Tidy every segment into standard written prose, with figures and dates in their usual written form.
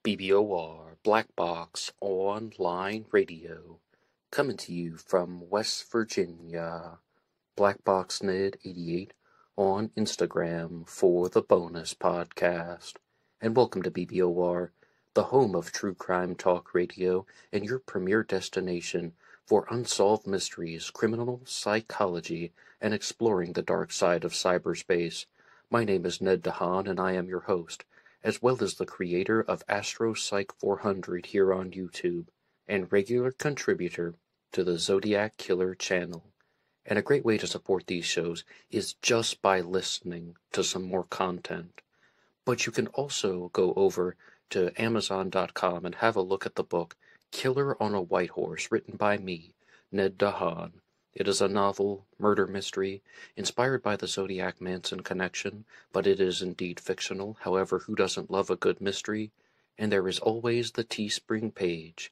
BBOR Black Box Online Radio, coming to you from West Virginia. BlackBoxNed88 on Instagram for the bonus podcast. And welcome to BBOR, the home of true crime talk radio and your premier destination for unsolved mysteries, criminal psychology, and exploring the dark side of cyberspace. My name is Ned DeHaan, and I am your host, as well as the creator of AstroPsych 400 here on YouTube, and regular contributor to the Zodiac Killer channel. And a great way to support these shows is just by listening to some more content. But you can also go over to Amazon.com and have a look at the book Killer on a White Horse, written by me, Ned DeHaan. It is a novel, murder mystery, inspired by the Zodiac Manson connection, but it is indeed fictional. However, who doesn't love a good mystery? And there is always the TeeSpring page.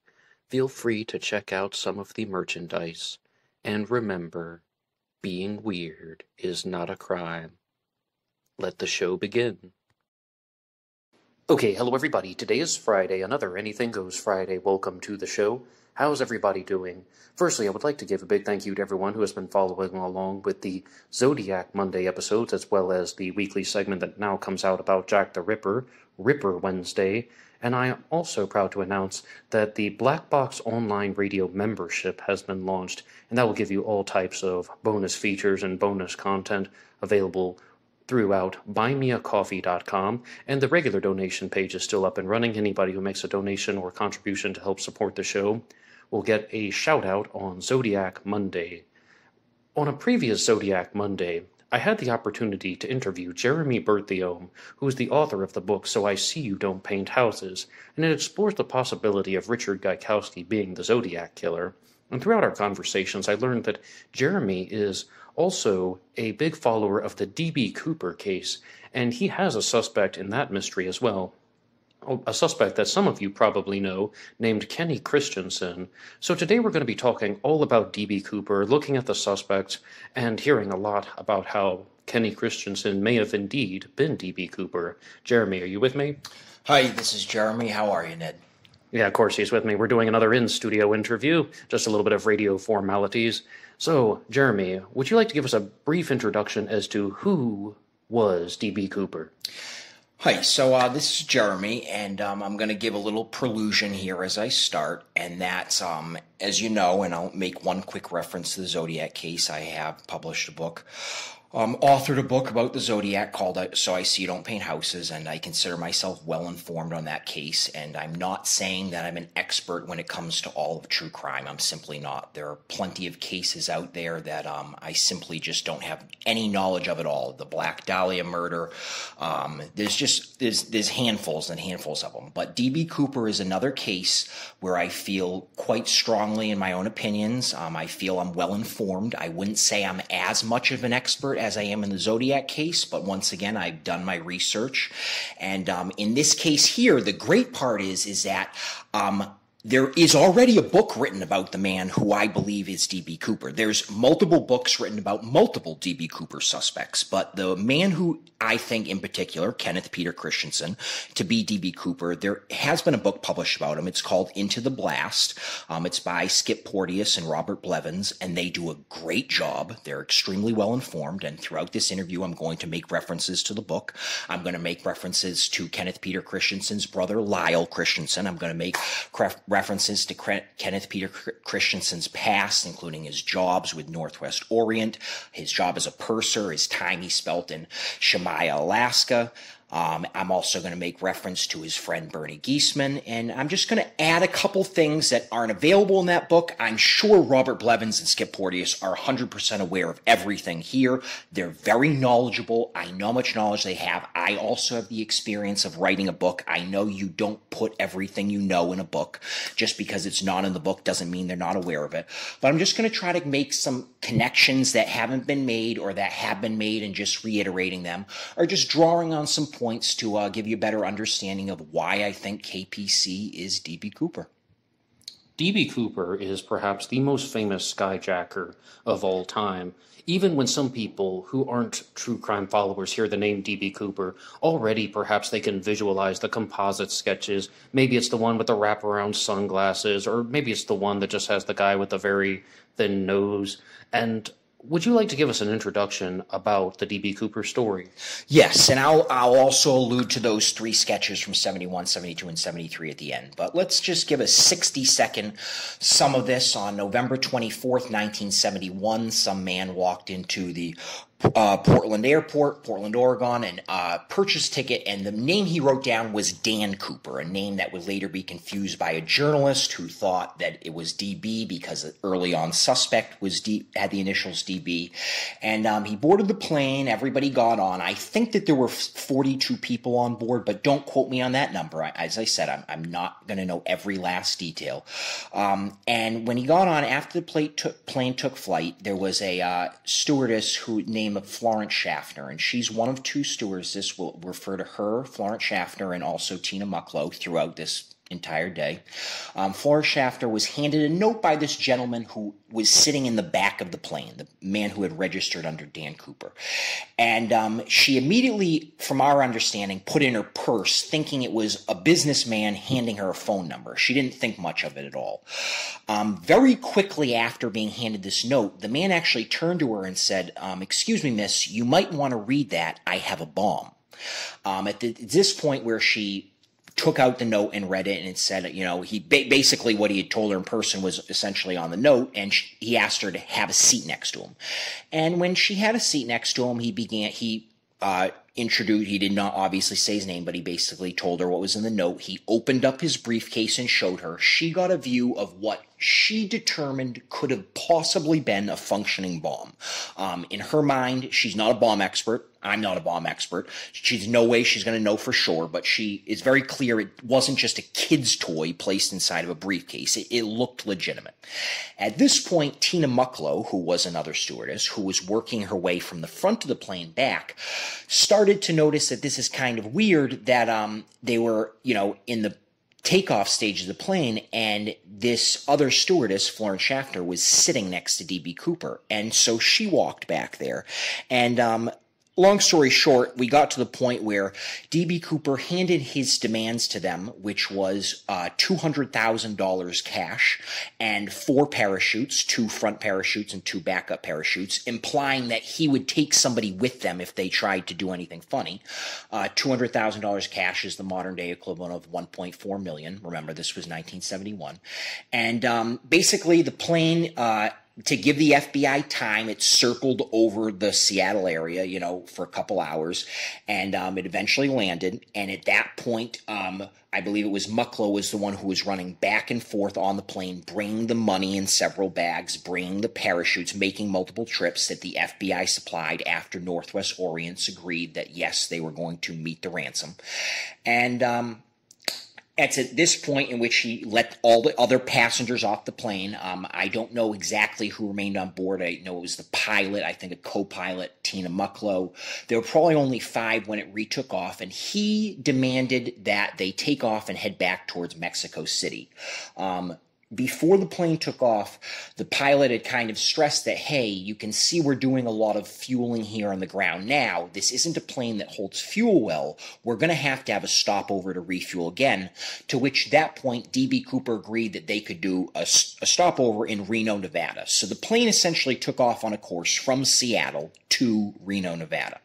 Feel free to check out some of the merchandise. And remember, being weird is not a crime. Let the show begin. Okay, hello everybody. Today is Friday, another Anything Goes Friday. Welcome to the show. How's everybody doing? Firstly, I would like to give a big thank you to everyone who has been following along with the Zodiac Monday episodes, as well as the weekly segment that now comes out about Jack the Ripper, Ripper Wednesday. And I am also proud to announce that the Black Box Online Radio membership has been launched, and that will give you all types of bonus features and bonus content available throughout BuyMeACoffee.com, and the regular donation page is still up and running. Anybody who makes a donation or contribution to help support the show will get a shout-out on Zodiac Monday. On a previous Zodiac Monday, I had the opportunity to interview Jeramy, who is the author of the book So I See You Don't Paint Houses, and it explores the possibility of Richard Gaikowski being the Zodiac Killer. And throughout our conversations, I learned that Jeramy is also a big follower of the D.B. Cooper case, and he has a suspect in that mystery as well. A suspect that some of you probably know, named Kenneth Christiansen. So today we're going to be talking all about D.B. Cooper, looking at the suspects, and hearing a lot about how Kenneth Christiansen may have indeed been D.B. Cooper. Jeramy, are you with me? Hi, this is Jeremy. How are you, Ned? Yeah, of course he's with me. We're doing another in-studio interview, just a little bit of radio formalities. So, Jeramy, would you like to give us a brief introduction as to who was D.B. Cooper? Hi, so this is Jeremy, and I'm going to give a little prelusion here as I start, and that's, as you know, and I'll make one quick reference to the Zodiac case. I have published a book, authored a book about the Zodiac called So I See You Don't Paint Houses, and I consider myself well informed on that case, and I'm not saying that I'm an expert when it comes to all of true crime. I'm simply not. There are plenty of cases out there that I simply just don't have any knowledge of at all. The Black Dahlia murder, there's handfuls and handfuls of them. But D.B. Cooper is another case where I feel quite strongly in my own opinions. I feel I'm well informed. I wouldn't say I'm as much of an expert as I am in the Zodiac case, but once again, I've done my research. And in this case here, the great part is that there is already a book written about the man who I believe is D.B. Cooper. There's multiple books written about multiple D.B. Cooper suspects, but the man who I think in particular, Kenneth Peter Christiansen, to be D.B. Cooper, there has been a book published about him. It's called Into the Blast. It's by Skip Porteous and Robert Blevins, and they do a great job. They're extremely well informed, and throughout this interview, I'm going to make references to the book. I'm going to make references to Kenneth Peter Christiansen's brother, Lyle Christiansen. I'm going to make references to Kenneth Peter Christiansen's past, including his jobs with Northwest Orient, his job as a purser, his time he spent in Shemaya, Alaska. I'm also going to make reference to his friend Bernie Giesman, and I'm just going to add a couple things that aren't available in that book. I'm sure Robert Blevins and Skip Porteous are 100% aware of everything here. They're very knowledgeable. I know how much knowledge they have. I also have the experience of writing a book. I know you don't put everything you know in a book. Just because it's not in the book doesn't mean they're not aware of it. But I'm just going to try to make some connections that haven't been made or that have been made and just reiterating them, or just drawing on some points to give you a better understanding of why I think KPC is D.B. Cooper. D.B. Cooper is perhaps the most famous skyjacker of all time. Even when some people who aren't true crime followers hear the name D.B. Cooper, already perhaps they can visualize the composite sketches. Maybe it's the one with the wraparound sunglasses, or maybe it's the one that just has the guy with the very thin nose. And would you like to give us an introduction about the D.B. Cooper story? Yes, and I'll also allude to those three sketches from 71, 72, and 73 at the end. But let's just give a 60-second sum of this. On November 24th, 1971, some man walked into the Portland Airport, Portland, Oregon, and purchased a ticket, and the name he wrote down was Dan Cooper, a name that would later be confused by a journalist who thought that it was DB because the early on suspect was had the initials DB. And he boarded the plane, everybody got on. I think that there were 42 people on board, but don't quote me on that number. As I said, I'm not going to know every last detail. And when he got on, after the plane took flight, there was a stewardess who named Florence Schaffner, and she's one of two stewardesses. We'll refer to her, Florence Schaffner, and also Tina Mucklow throughout this entire day. Florence Schaffner was handed a note by this gentleman who was sitting in the back of the plane, the man who had registered under Dan Cooper. And she immediately, from our understanding, put in her purse, thinking it was a businessman handing her a phone number. She didn't think much of it at all. Very quickly after being handed this note, the man actually turned to her and said, "Excuse me, miss, you might want to read that. I have a bomb." At this point where she took out the note and read it, and it said, he basically what he had told her in person was essentially on the note, and he asked her to have a seat next to him. And when she had a seat next to him, he introduced, he did not obviously say his name, but he basically told her what was in the note. He opened up his briefcase and showed her. She got a view of what she determined could have possibly been a functioning bomb. In her mind, she's not a bomb expert. I'm not a bomb expert. She's no way she's going to know for sure, but she is very clear it wasn't just a kid's toy placed inside of a briefcase. It looked legitimate. At this point, Tina Mucklow, who was another stewardess, who was working her way from the front of the plane back, started to notice that this is kind of weird, that they were, in the takeoff stage of the plane, and this other stewardess, Florence Schaffner, was sitting next to D.B. Cooper. And so she walked back there, and long story short, we got to the point where D.B. Cooper handed his demands to them, which was $200,000 cash and 4 parachutes, 2 front parachutes and 2 backup parachutes, implying that he would take somebody with them if they tried to do anything funny. $200,000 cash is the modern day equivalent of $1.4 million. Remember, this was 1971. And basically, the plane, to give the FBI time, it circled over the Seattle area, for a couple hours, and it eventually landed. And at that point, I believe it was Mucklow was the one who was running back and forth on the plane, bringing the money in several bags, bringing the parachutes, making multiple trips that the FBI supplied after Northwest Orients agreed that, yes, they were going to meet the ransom. And it's at this point in which he let all the other passengers off the plane. I don't know exactly who remained on board. I know it was the pilot, I think a co-pilot, Tina Mucklow. There were probably only 5 when it retook off, and he demanded that they take off and head back towards Mexico City. Before the plane took off, the pilot had kind of stressed that, hey, you can see we're doing a lot of fueling here on the ground now. This isn't a plane that holds fuel well. We're going to have a stopover to refuel again, to which at that point D.B. Cooper agreed that they could do a stopover in Reno, Nevada. So the plane essentially took off on a course from Seattle to Reno, Nevada.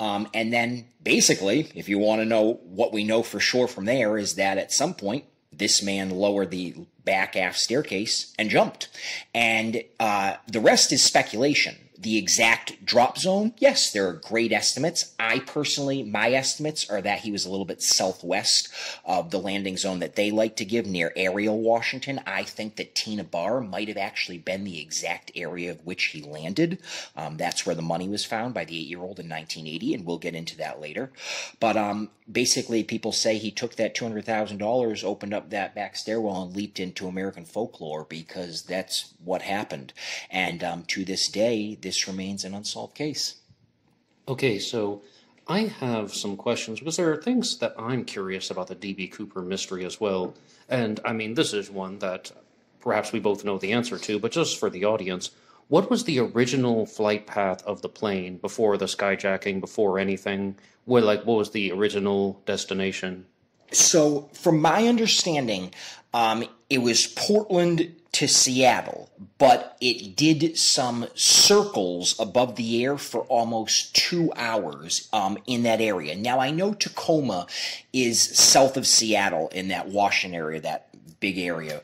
And then basically, if you want to know what we know for sure from there, is that at some point, this man lowered the back aft staircase and jumped. And the rest is speculation. The exact drop zone, yes, there are great estimates. My estimates are that he was a little bit southwest of the landing zone that they like to give, near Ariel, Washington. I think that Tina Bar might have actually been the exact area of which he landed. That's where the money was found by the 8-year-old in 1980, and we'll get into that later. But basically, people say he took that $200,000, opened up that back stairwell, and leaped into American folklore, because that's what happened. And to this day, this remains an unsolved case. Okay, so I have some questions, because there are things that I'm curious about the D.B. Cooper mystery as well. And I mean, this is one that perhaps we both know the answer to, but just for the audience, what was the original flight path of the plane before the skyjacking, before anything? What was the original destination? So, from my understanding, it was Portland to Seattle, but it did some circles above the air for almost 2 hours in that area. Now, I know Tacoma is south of Seattle in that Washington area, that big area.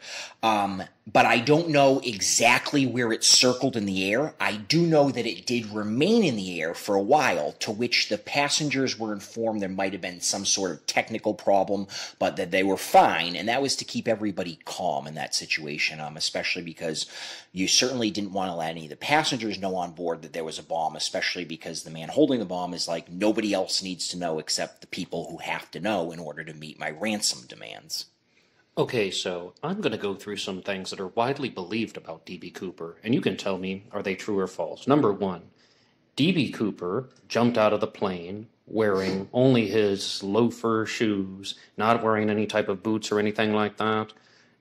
But I don't know exactly where it circled in the air. I do know that it did remain in the air for a while, to which the passengers were informed there might have been some sort of technical problem, but that they were fine, and that was to keep everybody calm in that situation, especially because you certainly didn't want to let any of the passengers know on board that there was a bomb, especially because the man holding the bomb is like, nobody else needs to know except the people who have to know in order to meet my ransom demands. Okay, so I'm going to go through some things that are widely believed about D.B. Cooper, and you can tell me, are they true or false? Number one, D.B. Cooper jumped out of the plane wearing only his loafer shoes, not wearing any type of boots or anything like that.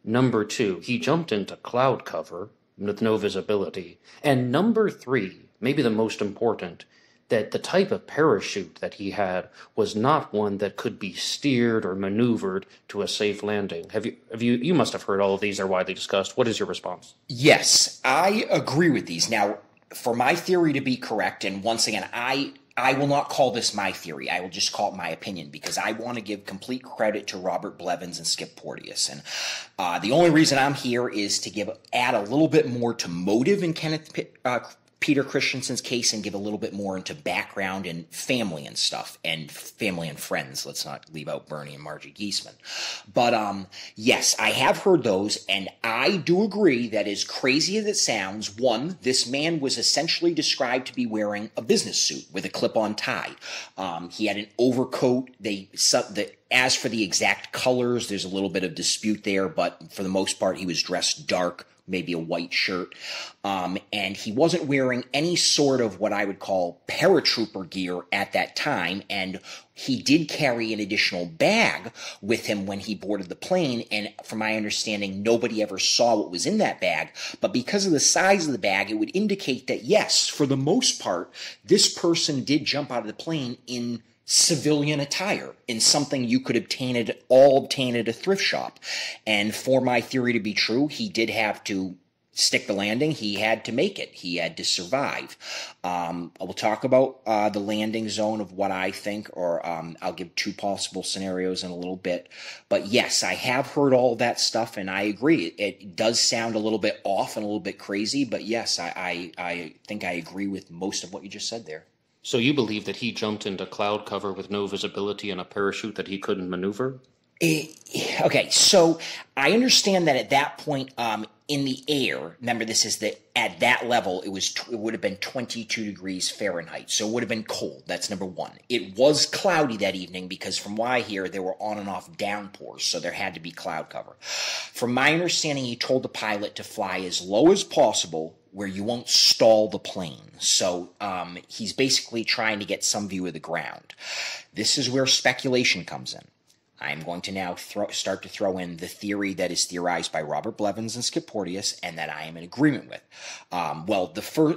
Number two, he jumped into cloud cover with no visibility. And number three, maybe the most important, that the type of parachute that he had was not one that could be steered or maneuvered to a safe landing. You must have heard all of these are widely discussed. What is your response? Yes, I agree with these. Now, for my theory to be correct, and once again, I will not call this my theory. I will just call it my opinion, because I want to give complete credit to Robert Blevins and Skip Porteous. And the only reason I'm here is to add a little bit more to motive in Peter Christiansen's case, and give a little bit more into background and family and stuff, and family and friends. Let's not leave out Bernie and Margie Geisman. But yes, I have heard those, and I do agree that, as crazy as it sounds, one, this man was essentially described to be wearing a business suit with a clip-on tie. He had an overcoat. As for the exact colors, there's a little bit of dispute there, but for the most part, he was dressed dark, maybe a white shirt, and he wasn't wearing any sort of what I would call paratrooper gear at that time, and he did carry an additional bag with him when he boarded the plane, and from my understanding, nobody ever saw what was in that bag, but because of the size of the bag, it would indicate that, yes, for the most part, this person did jump out of the plane in civilian attire, in something you could obtain at a thrift shop. And for my theory to be true, he did have to stick the landing. He had to make it. He had to survive. I will talk about the landing zone of what I think, or I'll give two possible scenarios in a little bit. But yes, I have heard all that stuff, and I agree. It does sound a little bit off and a little bit crazy, but yes, I think I agree with most of what you just said there. So you believe that he jumped into cloud cover with no visibility and a parachute that he couldn't maneuver? Okay, so I understand that at that point in the air, remember this is at that level, it would have been 22 degrees Fahrenheit, so it would have been cold. That's number one. It was cloudy that evening because from what I hear, there were on and off downpours, so there had to be cloud cover. From my understanding, he told the pilot to fly as low as possible where you won't stall the plane. So he's basically trying to get some view of the ground. This is where speculation comes in. I'm going to now start to throw in the theory that is theorized by Robert Blevins and Skip Porteous, and that I am in agreement with.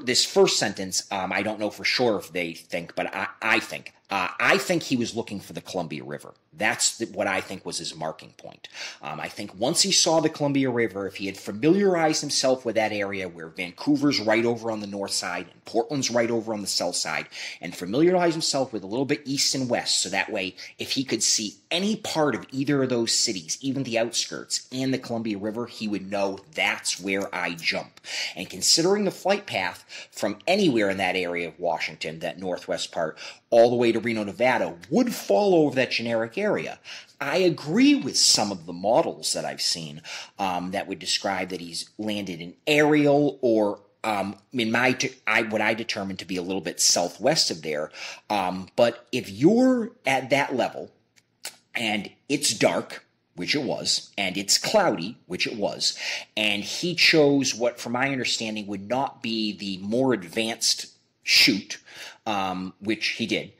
This first sentence, I don't know for sure if they think, but I think he was looking for the Columbia River. That's what I think was his marking point. I think once he saw the Columbia River, if he had familiarized himself with that area where Vancouver's right over on the north side and Portland's right over on the south side, and familiarized himself with a little bit east and west, so that way if he could see any part of either of those cities, even the outskirts and the Columbia River, he would know that's where I jump. And considering the flight path from anywhere in that area of Washington, that northwest part, all the way to Reno, Nevada, would fall over that generic area. I agree with some of the models that I've seen that would describe that he's landed in aerial or what I determine to be a little bit southwest of there. But if you're at that level and it's dark, which it was, and it's cloudy, which it was, and he chose what, from my understanding, would not be the more advanced chute, which he did.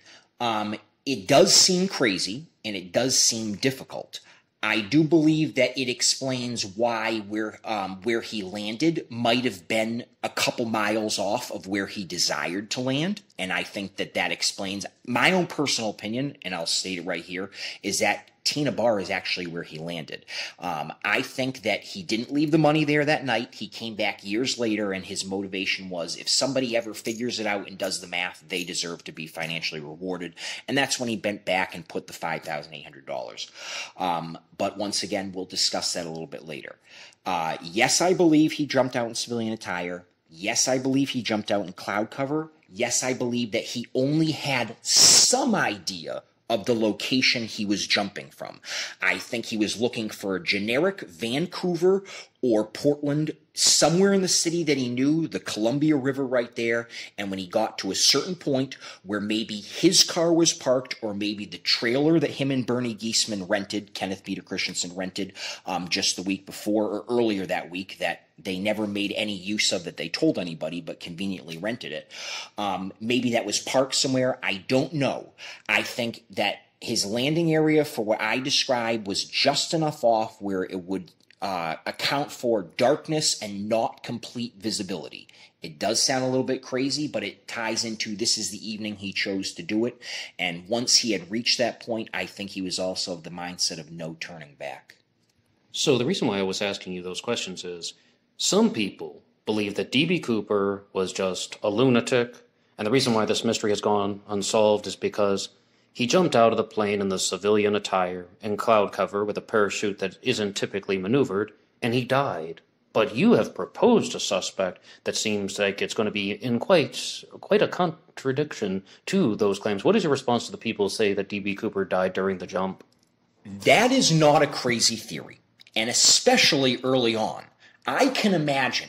It does seem crazy, and it does seem difficult. I do believe that it explains why where he landed might have been a couple miles off of where he desired to land. And I think that that explains my own personal opinion, and I'll state it right here, is that Tina Bar is actually where he landed. I think that he didn't leave the money there that night. He came back years later, and his motivation was if somebody ever figures it out and does the math, they deserve to be financially rewarded. And that's when he bent back and put the $5,800. But once again, we'll discuss that a little bit later. Yes, I believe he jumped out in civilian attire. Yes, I believe he jumped out in cloud cover. Yes, I believe that he only had some idea of the location he was jumping from. I think he was looking for a generic Vancouver or Portland, somewhere in the city that he knew, the Columbia River right there. And when he got to a certain point where maybe his car was parked, or maybe the trailer that him and Bernie Giesman rented, Kenneth Peter Christiansen rented just the week before or earlier that week, that they never made any use of, that they told anybody, but conveniently rented it. Maybe that was parked somewhere. I don't know. I think that his landing area, for what I described, was just enough off where it would account for darkness and not complete visibility. It does sound a little bit crazy, but it ties into this is the evening he chose to do it. And once he had reached that point, I think he was also of the mindset of no turning back. So the reason why I was asking you those questions is some people believe that D.B. Cooper was just a lunatic, and the reason why this mystery has gone unsolved is because he jumped out of the plane in the civilian attire and cloud cover with a parachute that isn't typically maneuvered, and he died. But you have proposed a suspect that seems like it's going to be in quite a contradiction to those claims. What is your response to the people who say that D.B. Cooper died during the jump? That is not a crazy theory, and especially early on. I can imagine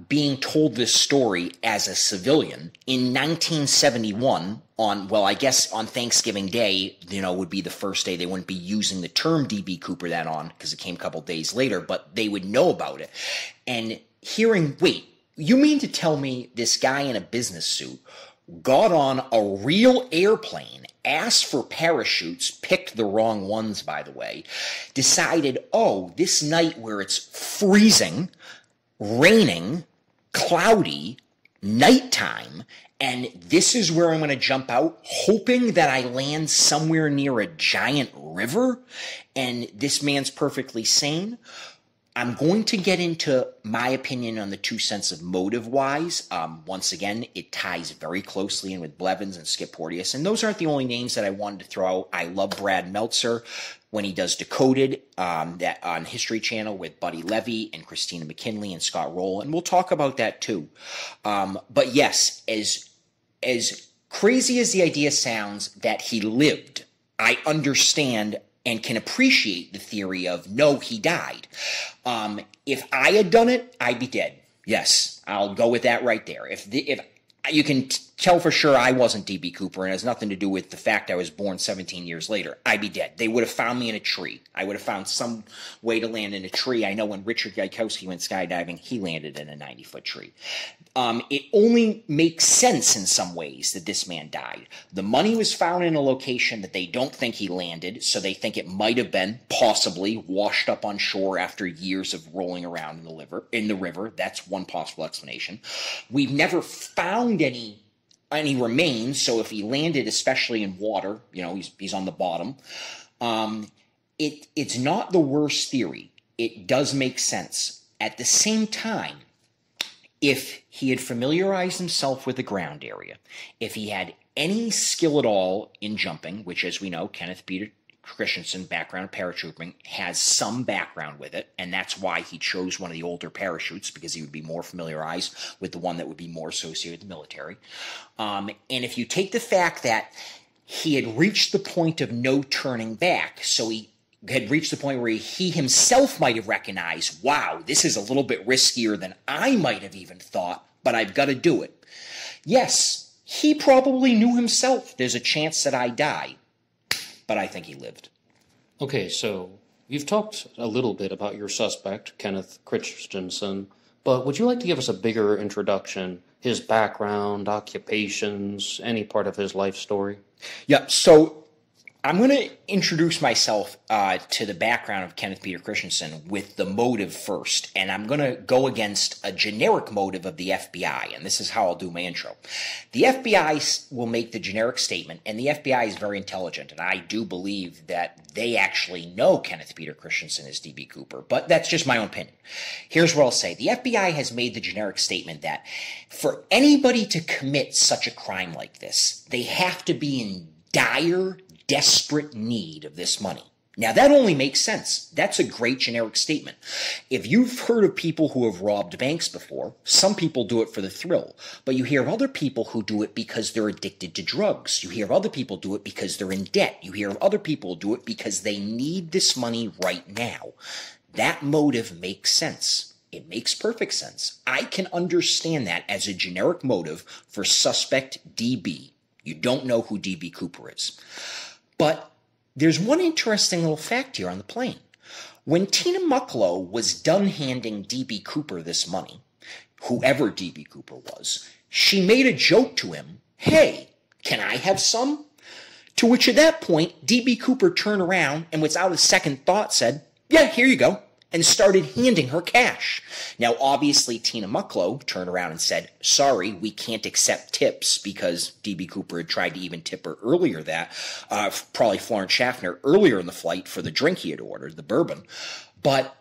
being told this story as a civilian in 1971 on, well, I guess on Thanksgiving Day, would be the first day they wouldn't be using the term D.B. Cooper that on because it came a couple days later, but they would know about it. And hearing, wait, you mean to tell me this guy in a business suit got on a real airplane, asked for parachutes, picked the wrong ones, by the way, decided, oh, this night where it's freezing, raining, cloudy, nighttime, and this is where I'm going to jump out, hoping that I land somewhere near a giant river, and this man's perfectly sane. I'm going to get into my opinion on the 2 cents of motive-wise. Once again, it ties very closely in with Blevins and Skip Porteous, and those aren't the only names that I wanted to throw out. I love Brad Meltzer when he does Decoded that on History Channel with Buddy Levy and Christina McKinley and Scott Roll, and we'll talk about that too. But yes, as crazy as the idea sounds that he lived, I understand and can appreciate the theory of, no, he died. If I had done it, I'd be dead. Yes, I'll go with that right there. If you can tell for sure I wasn't D.B. Cooper, and it has nothing to do with the fact I was born 17 years later, I'd be dead. They would have found me in a tree. I would have found some way to land in a tree. I know when Richard Gaikowski went skydiving, he landed in a 90-foot tree. It only makes sense in some ways that this man died. The money was found in a location that they don't think he landed, so they think it might have been possibly washed up on shore after years of rolling around in the river. That's one possible explanation. We've never found any remains, so if he landed, especially in water, he's on the bottom. It's not the worst theory. It does make sense. At the same time, if he had familiarized himself with the ground area, if he had any skill at all in jumping, which, as we know, Kenneth Peter Christiansen, background in paratrooping, has some background with it, and that's why he chose one of the older parachutes, because he would be more familiarized with the one that would be more associated with the military. And if you take the fact that he had reached the point of no turning back, so he had reached the point where he himself might have recognized, wow, this is a little bit riskier than I might have even thought, but I've got to do it. Yes, he probably knew himself there's a chance that I die, but I think he lived. Okay, so you've talked a little bit about your suspect, Kenneth Christiansen, but would you like to give us a bigger introduction, his background, occupations, any part of his life story? Yeah, so I'm going to introduce myself to the background of Kenneth Peter Christiansen with the motive first, and I'm going to go against a generic motive of the FBI, and this is how I'll do my intro. The FBI will make the generic statement, and the FBI is very intelligent, and I do believe that they actually know Kenneth Peter Christiansen is D.B. Cooper, but that's just my own opinion. Here's what I'll say. The FBI has made the generic statement that for anybody to commit such a crime like this, they have to be in dire, desperate need of this money. Now, that only makes sense. That's a great generic statement. If you've heard of people who have robbed banks before, some people do it for the thrill, but you hear of other people who do it because they're addicted to drugs. You hear of other people do it because they're in debt. You hear of other people do it because they need this money right now. That motive makes sense. It makes perfect sense. I can understand that as a generic motive for suspect DB. You don't know who DB Cooper is. But there's one interesting little fact here on the plane. When Tina Mucklow was done handing DB Cooper this money, whoever DB Cooper was, she made a joke to him, "Hey, can I have some?" To which at that point, DB Cooper turned around and without a second thought said, "Yeah, here you go," and started handing her cash. Now, obviously, Tina Mucklow turned around and said, "Sorry, we can't accept tips," because DB Cooper had tried to even tip her earlier probably Florence Schaffner, earlier in the flight for the drink he had ordered, the bourbon. But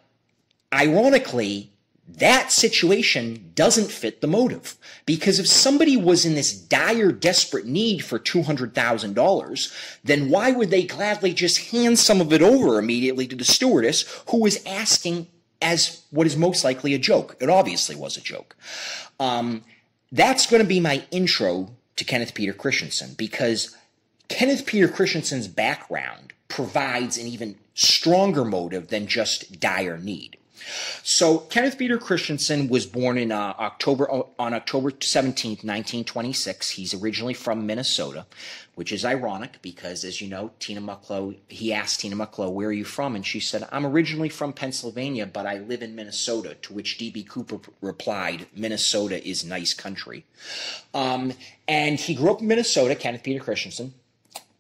ironically, that situation doesn't fit the motive, because if somebody was in this dire, desperate need for $200,000, then why would they gladly just hand some of it over immediately to the stewardess who was asking as what is most likely a joke? It obviously was a joke. That's going to be my intro to Kenneth Peter Christiansen, because Kenneth Peter Christiansen's background provides an even stronger motive than just dire need. So Kenneth Peter Christiansen was born on October 17th, 1926. He's originally from Minnesota, which is ironic because, as you know, he asked Tina Mucklow, "Where are you from?" And she said, "I'm originally from Pennsylvania, but I live in Minnesota," to which D.B. Cooper replied, "Minnesota is nice country." And he grew up in Minnesota, Kenneth Peter Christiansen.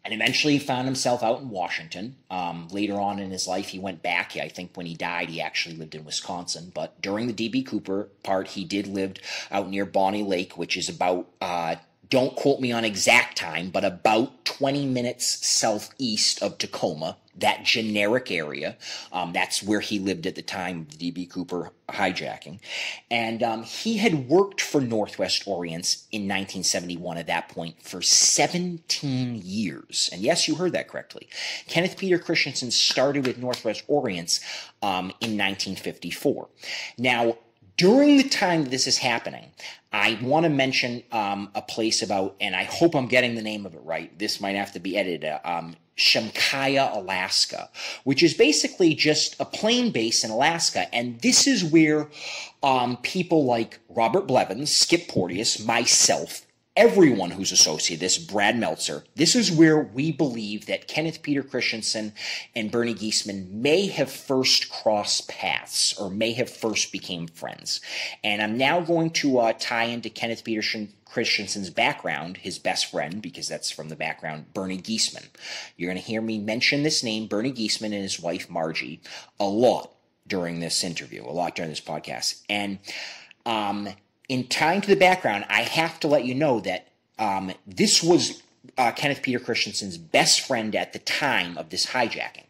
And eventually he found himself out in Washington. Later on in his life, he went back. I think when he died, he actually lived in Wisconsin. But during the D.B. Cooper part, he did live out near Bonnie Lake, which is about, don't quote me on exact time, but about 20 minutes southeast of Tacoma, that generic area. That's where he lived at the time of the D.B. Cooper hijacking. And he had worked for Northwest Orients in 1971 at that point for 17 years. And yes, you heard that correctly. Kenneth Peter Christiansen started with Northwest Orients in 1954. Now, during the time that this is happening, I want to mention a place about, and I hope I'm getting the name of it right. This might have to be edited. Shemkaya, Alaska, which is basically just a plane base in Alaska. And this is where people like Robert Blevins, Skip Porteous, myself, everyone who's associated with this, Brad Meltzer, this is where we believe that Kenneth Peter Christiansen and Bernie Giesman may have first crossed paths or may have first became friends. And I'm now going to tie into Kenneth Peter Christiansen's background, his best friend, because that's from the background, Bernie Giesman. You're going to hear me mention this name, Bernie Giesman, and his wife, Margie, a lot during this interview, a lot during this podcast. And in tying to the background, I have to let you know that this was Kenneth Peter Christiansen's best friend at the time of this hijacking.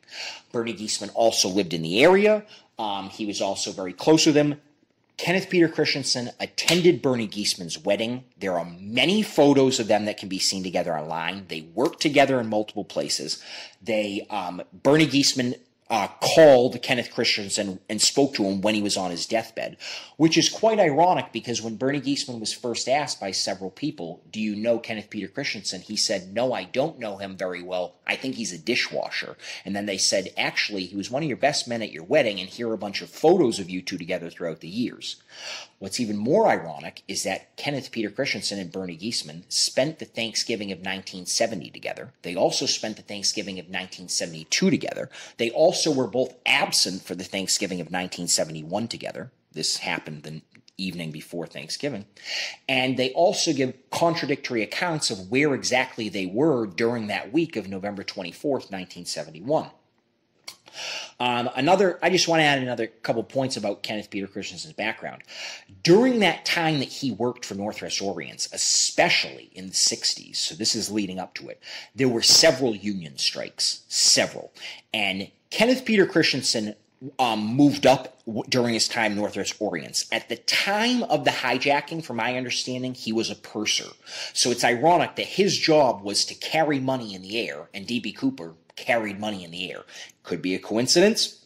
Bernie Giesman also lived in the area. He was also very close with him. Kenneth Peter Christiansen attended Bernie Giesman's wedding. There are many photos of them that can be seen together online. They worked together in multiple places. Bernie Giesman called Kenneth Christiansen and spoke to him when he was on his deathbed, which is quite ironic because when Bernie Giesman was first asked by several people, "Do you know Kenneth Peter Christiansen?" he said, "No, I don't know him very well. I think he's a dishwasher." And then they said, "Actually, he was one of your best men at your wedding, and here are a bunch of photos of you two together throughout the years." What's even more ironic is that Kenneth Peter Christiansen and Bernie Giesman spent the Thanksgiving of 1970 together. They also spent the Thanksgiving of 1972 together. They also were both absent for the Thanksgiving of 1971 together. This happened evening before Thanksgiving. And they also give contradictory accounts of where exactly they were during that week of November 24th, 1971. I just want to add another couple points about Kenneth Peter Christiansen's background. During that time that he worked for Northwest Orients, especially in the 60s, so this is leading up to it, there were several union strikes, several. And Kenneth Peter Christiansen moved up during his time in Northwest Orients. At the time of the hijacking, from my understanding, he was a purser. So it's ironic that his job was to carry money in the air, and D.B. Cooper carried money in the air. Could be a coincidence,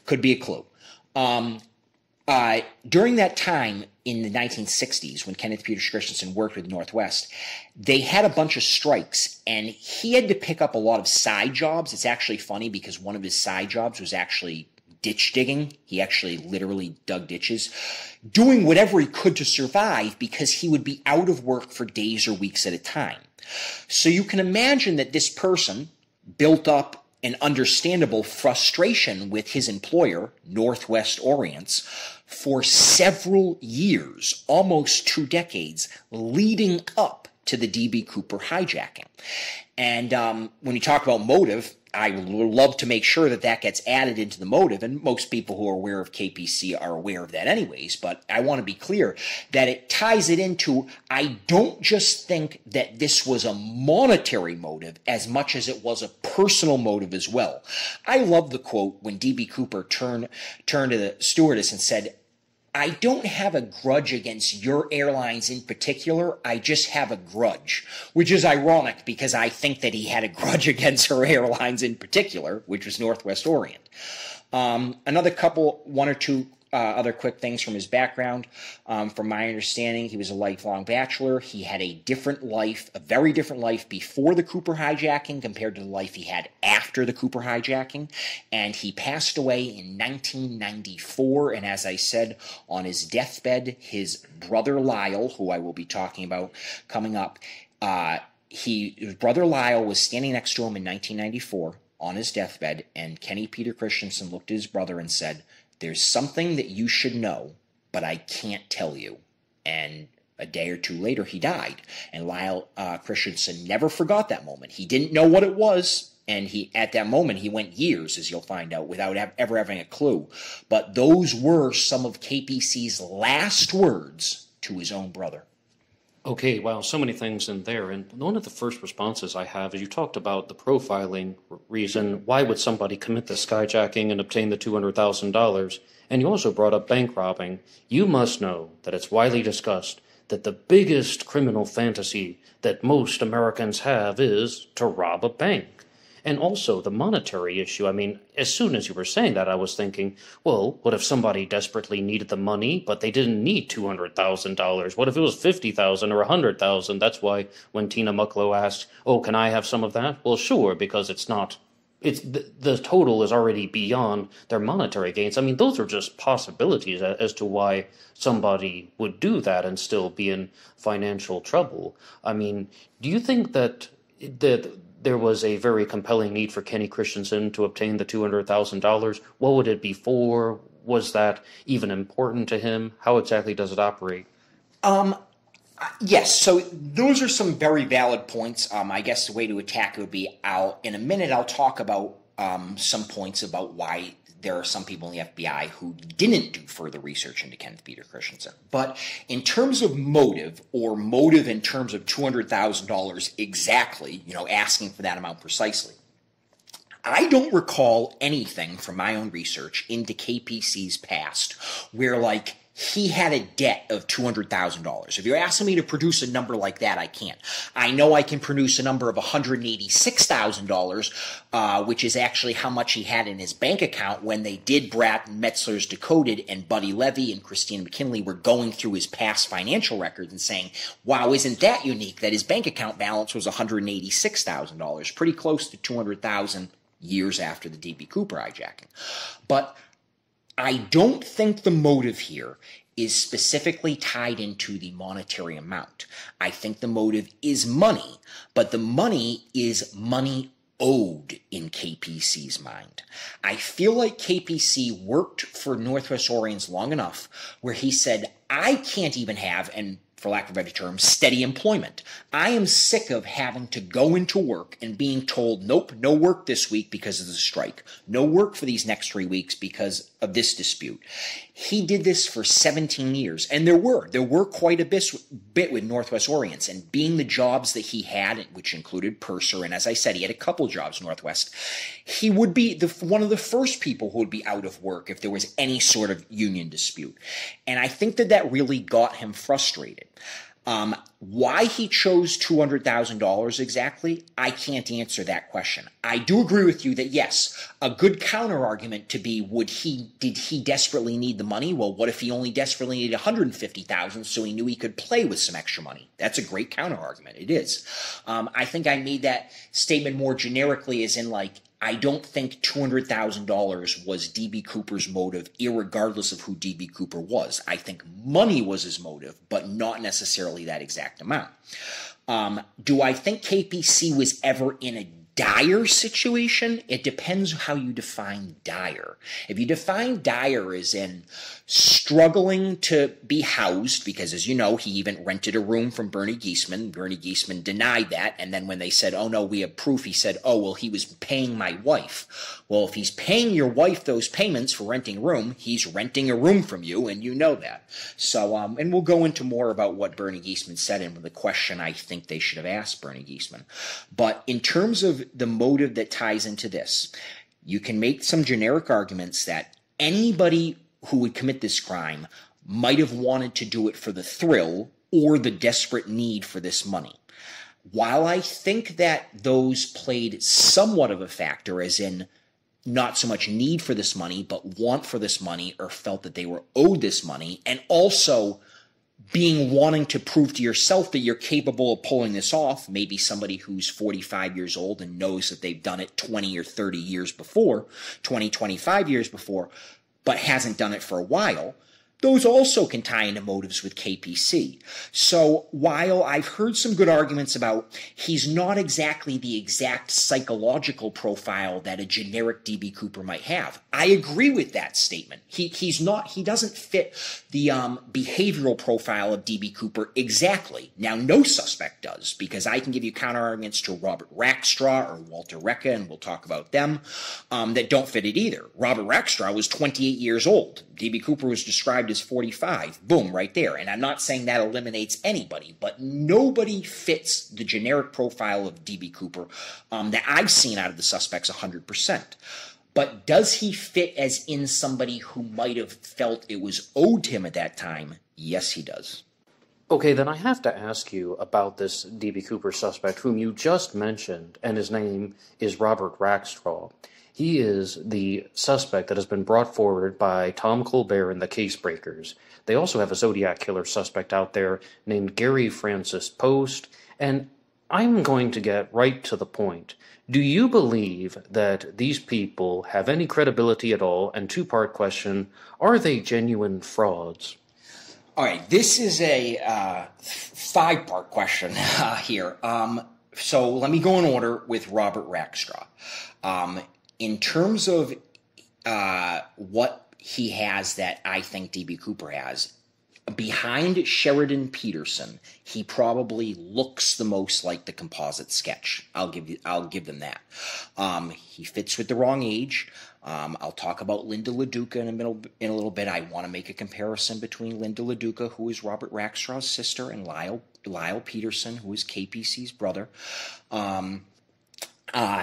could be a clue. During that time in the 1960s, when Kenneth Peter Christiansen worked with Northwest, they had a bunch of strikes, and he had to pick up a lot of side jobs. It's actually funny because one of his side jobs was actually ditch digging. He actually literally dug ditches, doing whatever he could to survive because he would be out of work for days or weeks at a time. So you can imagine that this person built up an understandable frustration with his employer, Northwest Orients, for several years, almost 2 decades, leading up to the D.B. Cooper hijacking. And when you talk about motive, I would love to make sure that that gets added into the motive, and most people who are aware of KPC are aware of that anyways, but I want to be clear that it ties it into, I don't just think that this was a monetary motive as much as it was a personal motive as well. I love the quote when D.B. Cooper turned to the stewardess and said, I don't have a grudge against your airlines in particular, I just have a grudge, which is ironic because I think that he had a grudge against her airlines in particular, which was Northwest Orient. Another couple, 1 or 2 other quick things from his background. From my understanding, he was a lifelong bachelor. He had a different life, a very different life before the Cooper hijacking compared to the life he had after the Cooper hijacking. And he passed away in 1994. And as I said, on his deathbed, his brother Lyle, who I will be talking about coming up, his brother Lyle was standing next to him in 1994 on his deathbed. And Kenny Peter Christiansen looked at his brother and said, there's something that you should know, but I can't tell you. And a day or 2 later, he died. And Lyle Christiansen never forgot that moment. He didn't know what it was, and at that moment, he went years, as you'll find out, without ever having a clue. But those were some of KPC's last words to his own brother. Okay, wow, so many things in there. And one of the first responses I have is you talked about the profiling reason. Why would somebody commit the skyjacking and obtain the $200,000? And you also brought up bank robbing. You must know that it's widely discussed that the biggest criminal fantasy that most Americans have is to rob a bank. And also the monetary issue. I mean, as soon as you were saying that, I was thinking, well, what if somebody desperately needed the money, but they didn't need $200,000? What if it was $50,000 or $100,000? That's why when Tina Mucklow asked, oh, can I have some of that? Well, sure, because the total is already beyond their monetary gains. I mean, those are just possibilities as to why somebody would do that and still be in financial trouble. I mean, do you think that there was a very compelling need for Kenny Christiansen to obtain the $200,000? What would it be for? Was that even important to him? How exactly does it operate? Yes, so those are some very valid points. I guess the way to attack it would be, in a minute I'll talk about some points about why there are some people in the FBI who didn't do further research into Kenneth Peter Christiansen. But in terms of motive, or motive in terms of $200,000 exactly, asking for that amount precisely, I don't recall anything from my own research into KPC's past where, he had a debt of $200,000. If you're asking me to produce a number like that, I can't. I know I can produce a number of $186,000, which is actually how much he had in his bank account when they did Bratton Metzler's Decoded, and Buddy Levy and Christina McKinley were going through his past financial records and saying, wow, isn't that unique that his bank account balance was $186,000, pretty close to $200,000 years after the D.B. Cooper hijacking. But I don't think the motive here is specifically tied into the monetary amount. I think the motive is money, but the money is money owed in KPC's mind. I feel like KPC worked for Northwest Orients long enough where he said, I can't even have, and for lack of a better term, steady employment. I am sick of having to go into work and being told, nope, no work this week because of the strike. No work for these next 3 weeks because of this dispute. He did this for 17 years, and there were quite a bit with Northwest Orients, and being the jobs that he had, which included purser, and as I said, he had a couple jobs Northwest, he would be one of the first people who would be out of work if there was any sort of union dispute. And I think that really got him frustrated. Why he chose $200,000 exactly, I can't answer that question. I do agree with you that yes, a good counter argument to be, did he desperately need the money? Well, what if he only desperately needed $150,000 so he knew he could play with some extra money? That's a great counter argument. It is. I think I made that statement more generically, as in like, I don't think $200,000 was D.B. Cooper's motive, irregardless of who D.B. Cooper was. I think money was his motive, but not necessarily that exact amount. Do I think KPC was ever in a dire situation? It depends how you define dire. If you define dire as in struggling to be housed, because as you know, he even rented a room from Bernie Geisman. Bernie Geisman denied that, and then when they said, oh no, we have proof, he said, oh, well, he was paying my wife. Well, if he's paying your wife those payments for renting a room, he's renting a room from you, and you know that. So, and we'll go into more about what Bernie Geisman said and the question I think they should have asked Bernie Geisman. But in terms of the motive that ties into this, you can make some generic arguments that anybody who would commit this crime might have wanted to do it for the thrill or the desperate need for this money. While I think that those played somewhat of a factor, as in not so much need for this money, but want for this money, or felt that they were owed this money, and also wanting to prove to yourself that you're capable of pulling this off, maybe somebody who's 45 years old and knows that they've done it 20 or 30 years before, 20, 25 years before, but hasn't done it for a while, those also can tie into motives with KPC. So while I've heard some good arguments about he's not exactly the exact psychological profile that a generic D.B. Cooper might have, I agree with that statement. He doesn't fit the behavioral profile of D.B. Cooper exactly. Now, no suspect does, because I can give you counter arguments to Robert Rackstraw or Walter Recca, and we'll talk about them, that don't fit it either. Robert Rackstraw was 28 years old. D.B. Cooper was described as 45. Boom, right there. And I'm not saying that eliminates anybody, but nobody fits the generic profile of D.B. Cooper that I've seen out of the suspects 100%. But does he fit as in somebody who might have felt it was owed to him at that time? Yes, he does. Okay, then I have to ask you about this D.B. Cooper suspect whom you just mentioned, and his name is Robert Rackstraw. He is the suspect that has been brought forward by Tom Colbert and the Case Breakers. They also have a Zodiac killer suspect out there named Gary Francis Post, and I'm going to get right to the point. Do you believe that these people have any credibility at all? And two-part question, are they genuine frauds? All right, this is a five-part question here. So let me go in order with Robert Rackstraw. In terms of what he has that I think D.B. Cooper has, behind Sheridan Peterson, he probably looks the most like the composite sketch. I'll give them that. He fits with the wrong age. I'll talk about Linda LaDuca in a little bit. I want to make a comparison between Linda LaDuca, who is Robert Rackstraw's sister, and Lyle Peterson, who is KPC's brother.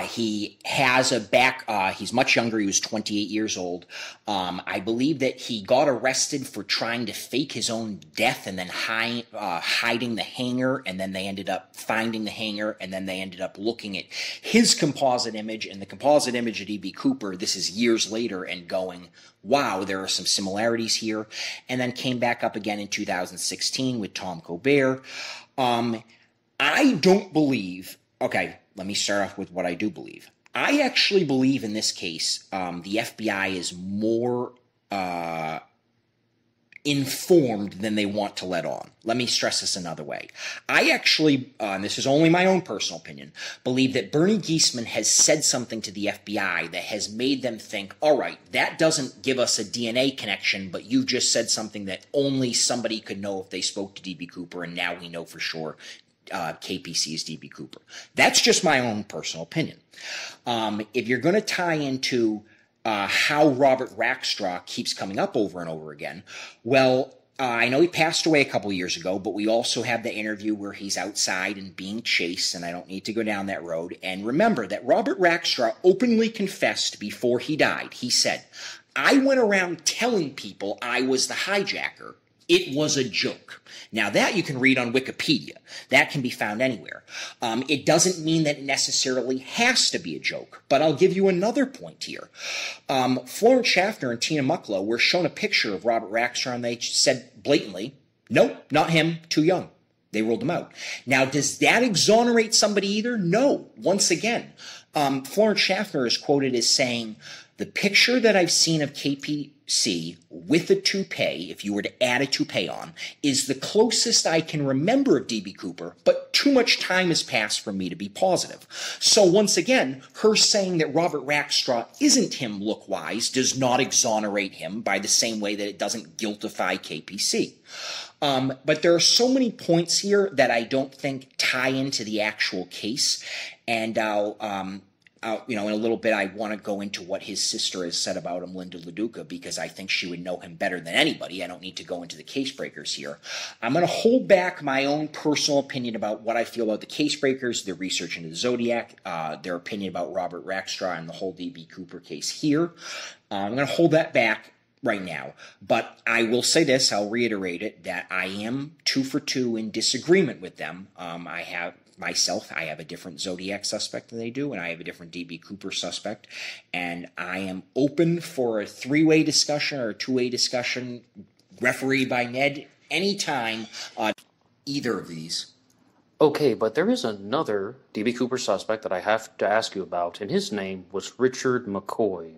He has a he's much younger. He was 28 years old. I believe that he got arrested for trying to fake his own death and then hiding the hanger, and then they ended up finding the hanger, and then they ended up looking at his composite image and the composite image of D.B. Cooper. This is years later, and going, wow, there are some similarities here, and then came back up again in 2016 with Tom Colbert. I don't believe, okay, let me start off with what I do believe. I actually believe in this case, the FBI is more informed than they want to let on. Let me stress this another way. I actually, and this is only my own personal opinion, believe that Bernie Giesman has said something to the FBI that has made them think, all right, that doesn't give us a DNA connection, but you just said something that only somebody could know if they spoke to D.B. Cooper, and now we know for sure KPC is D.B. Cooper. That's just my own personal opinion. If you're going to tie into how Robert Rackstraw keeps coming up over and over again, well, I know he passed away a couple years ago, but we also have the interview where he's outside and being chased, and I don't need to go down that road. And remember that Robert Rackstraw openly confessed before he died. He said, I went around telling people I was the hijacker. It was a joke. Now that you can read on Wikipedia. That can be found anywhere. It doesn't mean that it necessarily has to be a joke, but I'll give you another point here. Florence Schaffner and Tina Mucklow were shown a picture of Robert Rackstraw, and they said blatantly, nope, not him, too young. They ruled him out. Now, does that exonerate somebody either? No. Once again, Florence Schaffner is quoted as saying, the picture that I've seen of KPC with a toupee, if you were to add a toupee on, is the closest I can remember of D.B. Cooper, but too much time has passed for me to be positive. So once again, her saying that Robert Rackstraw isn't him look-wise does not exonerate him by the same way that it doesn't guiltify KPC. But there are so many points here that I don't think tie into the actual case, and in a little bit, I want to go into what his sister has said about him, Linda LaDuca, because I think she would know him better than anybody. I don't need to go into the case breakers here. I'm going to hold back my own personal opinion about what I feel about the case breakers, their research into the Zodiac, their opinion about Robert Rackstraw and the whole D.B. Cooper case here. I'm going to hold that back right now. But I will say this, I'll reiterate it, that I am 2 for 2 in disagreement with them. I have a different Zodiac suspect than they do, and I have a different D.B. Cooper suspect, and I am open for a 3-way discussion or a 2-way discussion, referee by Ned, anytime on either of these. Okay, but there is another D.B. Cooper suspect that I have to ask you about, and his name was Richard McCoy.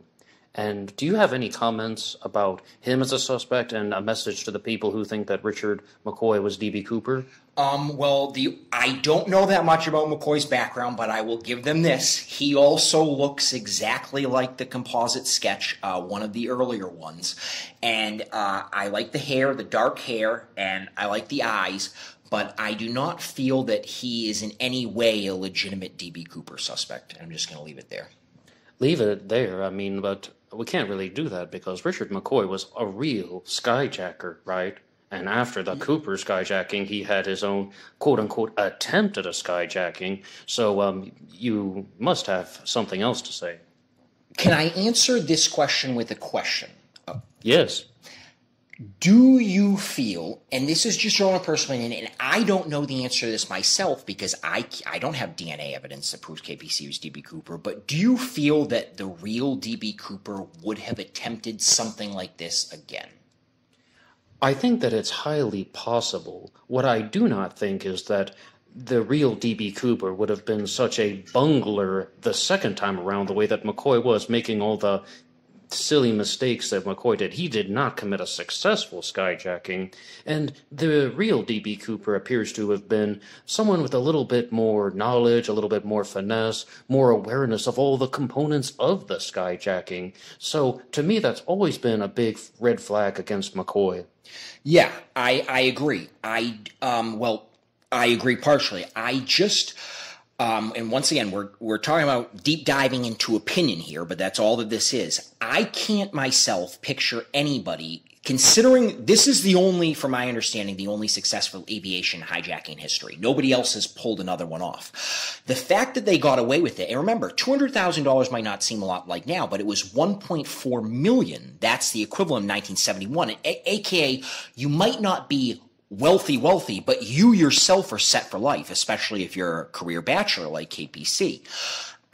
And do you have any comments about him as a suspect and a message to the people who think that Richard McCoy was D.B. Cooper? I don't know that much about McCoy's background, but I will give them this. He also looks exactly like the composite sketch, one of the earlier ones. And I like the hair, the dark hair, and I like the eyes, but I do not feel that he is in any way a legitimate D.B. Cooper suspect. I'm just going to leave it there. Leave it there, but we can't really do that because Richard McCoy was a real skyjacker, right? And after the Cooper skyjacking, he had his own quote-unquote attempt at a skyjacking, so you must have something else to say. Can I answer this question with a question? Yes. Do you feel, and this is just your own personal opinion, and I don't know the answer to this myself because I don't have DNA evidence that proves KPC was D.B. Cooper, but do you feel that the real D.B. Cooper would have attempted something like this again? I think that it's highly possible. What I do not think is that the real D.B. Cooper would have been such a bungler the second time around the way that McCoy was, making all the silly mistakes that McCoy did. He did not commit a successful skyjacking, and the real D.B. Cooper appears to have been someone with a little bit more knowledge, a little bit more finesse, more awareness of all the components of the skyjacking. So, to me, that's always been a big red flag against McCoy. Yeah, I agree. I agree partially. And once again, we're talking about deep diving into opinion here, but that's all that this is. I can't myself picture anybody, considering this is the only, from my understanding, the only successful aviation hijacking history. Nobody else has pulled another one off. The fact that they got away with it, and remember, $200,000 might not seem a lot like now, but it was $1.4 million. That's the equivalent in 1971. AKA, you might not be wealthy, but you yourself are set for life, especially if you're a career bachelor like KPC.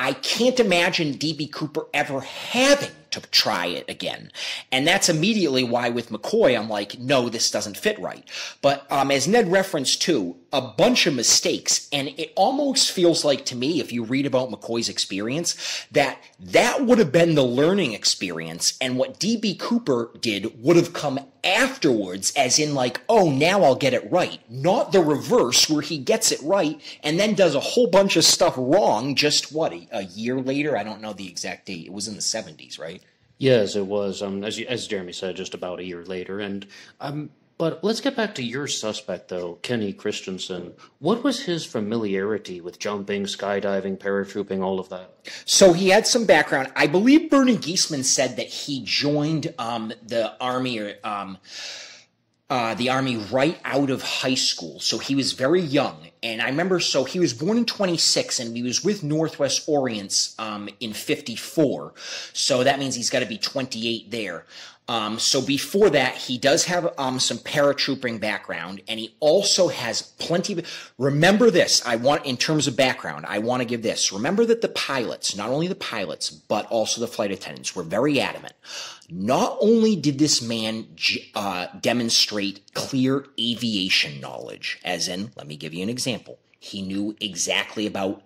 I can't imagine D.B. Cooper ever having to try it again. And that's immediately why with McCoy, I'm like, no, this doesn't fit right. But as Ned referenced too, a bunch of mistakes. And it almost feels like to me, if you read about McCoy's experience, that would have been the learning experience. And what D.B. Cooper did would have come afterwards, as in like, oh, now I'll get it right. Not the reverse where he gets it right and then does a whole bunch of stuff wrong just, a year later? I don't know the exact date. It was in the 70s, right? Yes, it was, as Jeremy said, just about a year later. And but let's get back to your suspect, though, Kenny Christiansen. What was his familiarity with jumping, skydiving, paratrooping, all of that? So he had some background. I believe Bernie Giesman said that he joined the Army right out of high school. So he was very young. And I remember, so he was born in 26 and he was with Northwest Orients in 54. So that means he's got to be 28 there. So before that, he does have some paratrooping background, and he also has plenty of. Remember this, in terms of background, I want to give this. Remember that the pilots, not only the pilots, but also the flight attendants, were very adamant. Not only did this man demonstrate clear aviation knowledge, as in, let me give you an example. He knew exactly about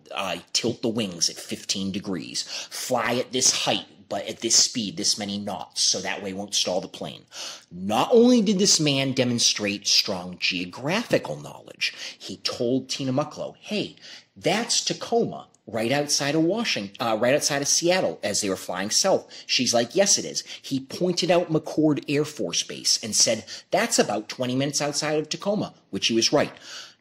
tilt the wings at 15 degrees, fly at this height, but at this speed, this many knots, so that way it won't stall the plane. Not only did this man demonstrate strong geographical knowledge, he told Tina Mucklow, hey, that's Tacoma, right outside of Seattle, as they were flying south. She's like, yes, it is. He pointed out McChord Air Force Base and said, that's about 20 minutes outside of Tacoma, which he was right.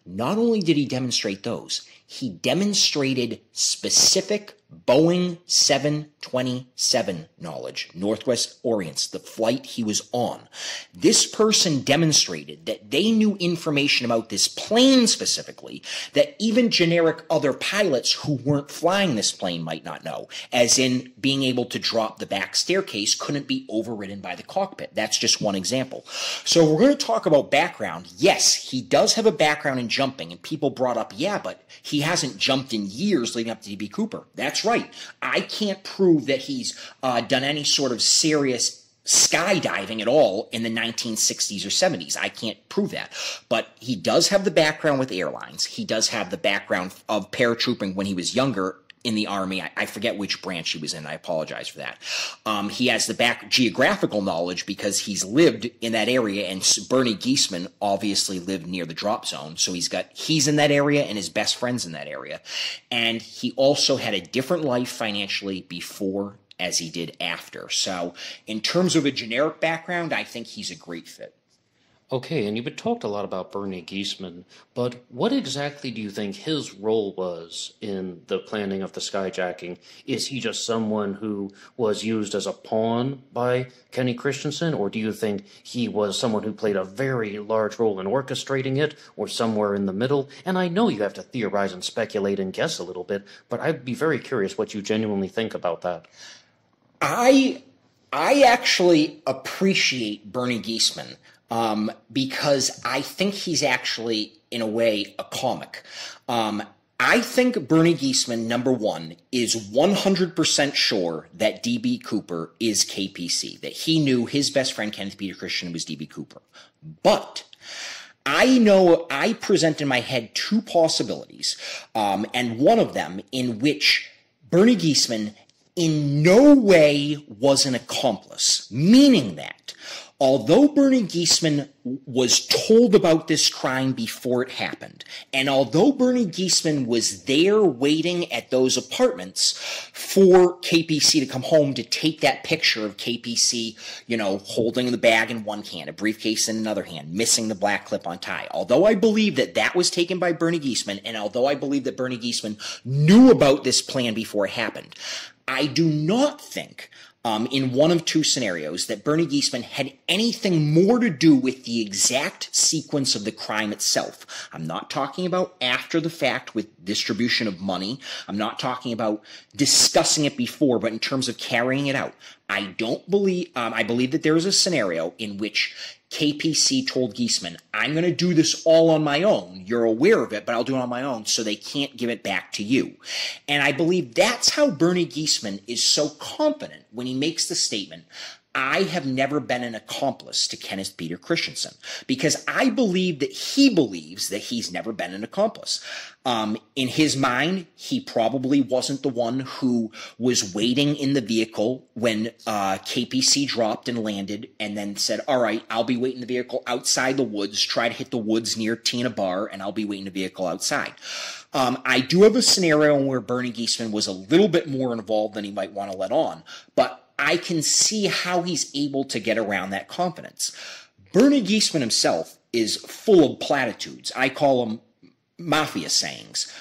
Not only did he demonstrate those, he demonstrated specific Boeing 727 knowledge, Northwest Orients, the flight he was on. This person demonstrated that they knew information about this plane specifically that even generic other pilots who weren't flying this plane might not know, as in being able to drop the back staircase couldn't be overridden by the cockpit. That's just one example. So we're going to talk about background. Yes, he does have a background in jumping, and people brought up, yeah, but he hasn't jumped in years leading up to D.B. Cooper. That's right. I can't prove that he's done any sort of serious skydiving at all in the 1960s or 70s. I can't prove that. But he does have the background with airlines. He does have the background of paratrooping when he was younger in the Army. I forget which branch he was in. I apologize for that. He has the geographical knowledge because he's lived in that area, and Bernie Giesman obviously lived near the drop zone. So he's in that area and his best friend's in that area. And he also had a different life financially before as he did after. So in terms of a generic background, I think he's a great fit. Okay, and you've talked a lot about Bernie Giesman, but what exactly do you think his role was in the planning of the skyjacking? Is he just someone who was used as a pawn by Kenny Christiansen, or do you think he was someone who played a very large role in orchestrating it, or somewhere in the middle? And I know you have to theorize and speculate and guess a little bit, but I'd be very curious what you genuinely think about that. I actually appreciate Bernie Giesman. Because I think he's actually, in a way, a comic. I think Bernie Giesman, number one, is 100% sure that D.B. Cooper is KPC, that he knew his best friend, Kenneth Peter Christian, was D.B. Cooper. But I know I present in my head two possibilities, and one of them in which Bernie Giesman in no way was an accomplice, meaning that although Bernie Giesman was told about this crime before it happened, and although Bernie Giesman was there waiting at those apartments for KPC to come home to take that picture of KPC, holding the bag in one hand, a briefcase in another hand, missing the black clip-on tie, although I believe that was taken by Bernie Giesman, and although I believe that Bernie Giesman knew about this plan before it happened, I do not think in one of two scenarios that Bernie Giesman had anything more to do with the exact sequence of the crime itself. I'm not talking about after the fact with distribution of money. I'm not talking about discussing it before, but in terms of carrying it out. I believe that there is a scenario in which KPC told Giesman, I'm going to do this all on my own. You're aware of it, but I'll do it on my own so they can't give it back to you. And I believe that's how Bernie Giesman is so confident when he makes the statement, I have never been an accomplice to Kenneth Peter Christiansen because I believe that he believes that he's never been an accomplice. In his mind, he probably wasn't the one who was waiting in the vehicle when KPC dropped and landed and then said, all right, I'll be waiting the vehicle outside the woods, try to hit the woods near Tina Bar, and I'll be waiting the vehicle outside. I do have a scenario where Bernie Geisman was a little bit more involved than he might want to let on, but I can see how he's able to get around that confidence. Bernie Geisman himself is full of platitudes. I call them mafia sayings.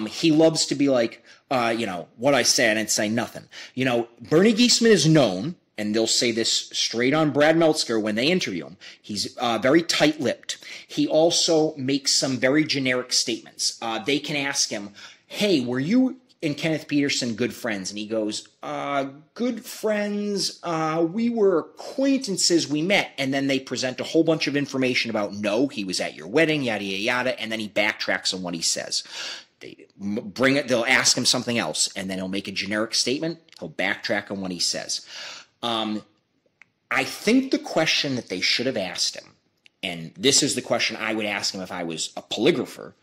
He loves to be like, what I say, I didn't say nothing. Bernie Geisman is known, and they'll say this straight on Brad Meltzer when they interview him, he's very tight-lipped. He also makes some very generic statements. They can ask him, hey, were you and Kenneth Peterson good friends? And he goes, good friends, we were acquaintances, we met. And then they present a whole bunch of information about, no, he was at your wedding, yada, yada, yada. And then he backtracks on what he says. They'll ask him something else, and then he'll make a generic statement. He'll backtrack on what he says. I think the question that they should have asked him, and this is the question I would ask him if I was a polygrapher,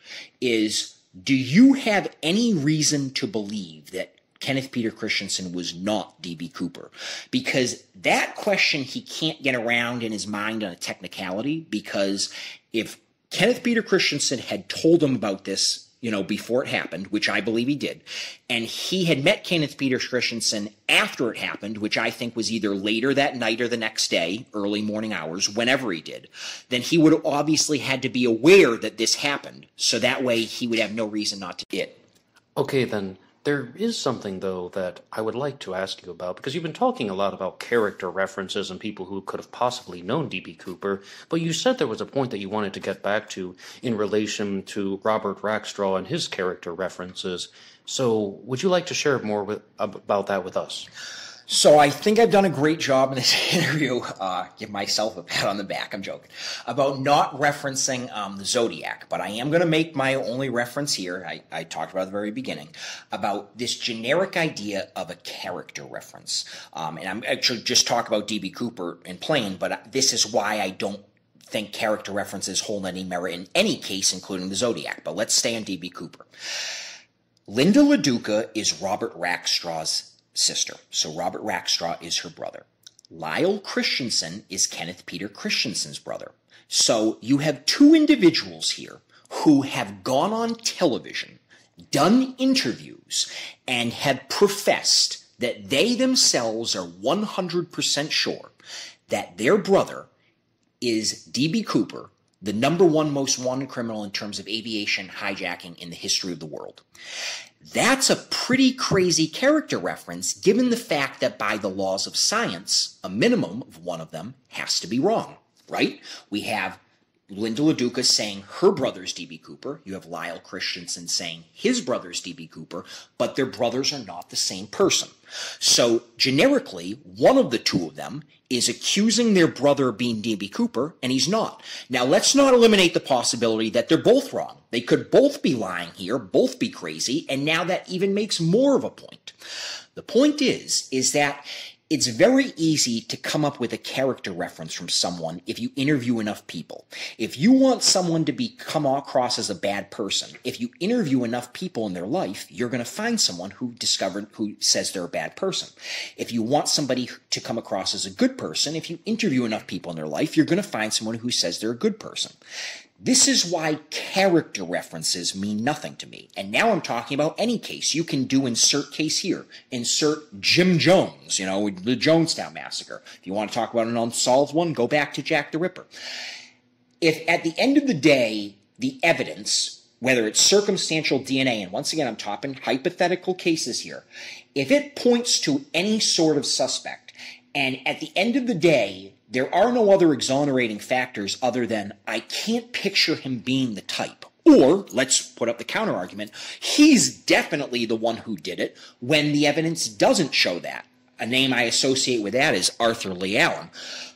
is, do you have any reason to believe that Kenneth Peter Christiansen was not D.B. Cooper? Because that question he can't get around in his mind on a technicality, because if Kenneth Peter Christiansen had told him about this, before it happened, which I believe he did, and he had met Kenneth Peter Christiansen after it happened, which I think was either later that night or the next day, early morning hours, whenever he did, then he would have obviously had to be aware that this happened, so that way he would have no reason not to it. Okay, then, there is something, though, that I would like to ask you about, because you've been talking a lot about character references and people who could have possibly known D.B. Cooper, but you said there was a point that you wanted to get back to in relation to Robert Rackstraw and his character references. So, would you like to share more about that with us? So I think I've done a great job in this interview, give myself a pat on the back, I'm joking, about not referencing the Zodiac, but I am going to make my only reference here, I talked about at the very beginning, about this generic idea of a character reference. And I'm actually just talk about D.B. Cooper in plain, but this is why I don't think character references hold any merit in any case, including the Zodiac. But let's stay on D.B. Cooper. Linda LaDuca is Robert Rackstraw's sister. So Robert Rackstraw is her brother. Lyle Christiansen is Kenneth Peter Christiansen's brother. So you have two individuals here who have gone on television, done interviews, and have professed that they themselves are 100% sure that their brother is D.B. Cooper, the #1 most wanted criminal in terms of aviation hijacking in the history of the world. That's a pretty crazy character reference, given the fact that by the laws of science, a minimum of one of them has to be wrong, right? We have Linda LaDuca saying her brother's D.B. Cooper. You have Lyle Christiansen saying his brother's D.B. Cooper, but their brothers are not the same person. So generically, one of the two of them is accusing their brother of being D.B. Cooper, and he's not. Now, let's not eliminate the possibility that they're both wrong. They could both be lying here, both be crazy, and now that even makes more of a point. The point is that it's very easy to come up with a character reference from someone if you interview enough people. If you want someone to come across as a bad person, if you interview enough people in their life, you're going to find someone who says they're a bad person. If you want somebody to come across as a good person, if you interview enough people in their life, you're going to find someone who says they're a good person. This is why character references mean nothing to me. And now I'm talking about any case. You can do insert case here. Insert Jim Jones, the Jonestown Massacre. If you want to talk about an unsolved one, go back to Jack the Ripper. If at the end of the day, the evidence, whether it's circumstantial DNA, and once again, I'm talking hypothetical cases here, if it points to any sort of suspect, and at the end of the day, there are no other exonerating factors other than I can't picture him being the type. Or, let's put up the counter-argument, he's definitely the one who did it when the evidence doesn't show that. A name I associate with that is Arthur Lee Allen.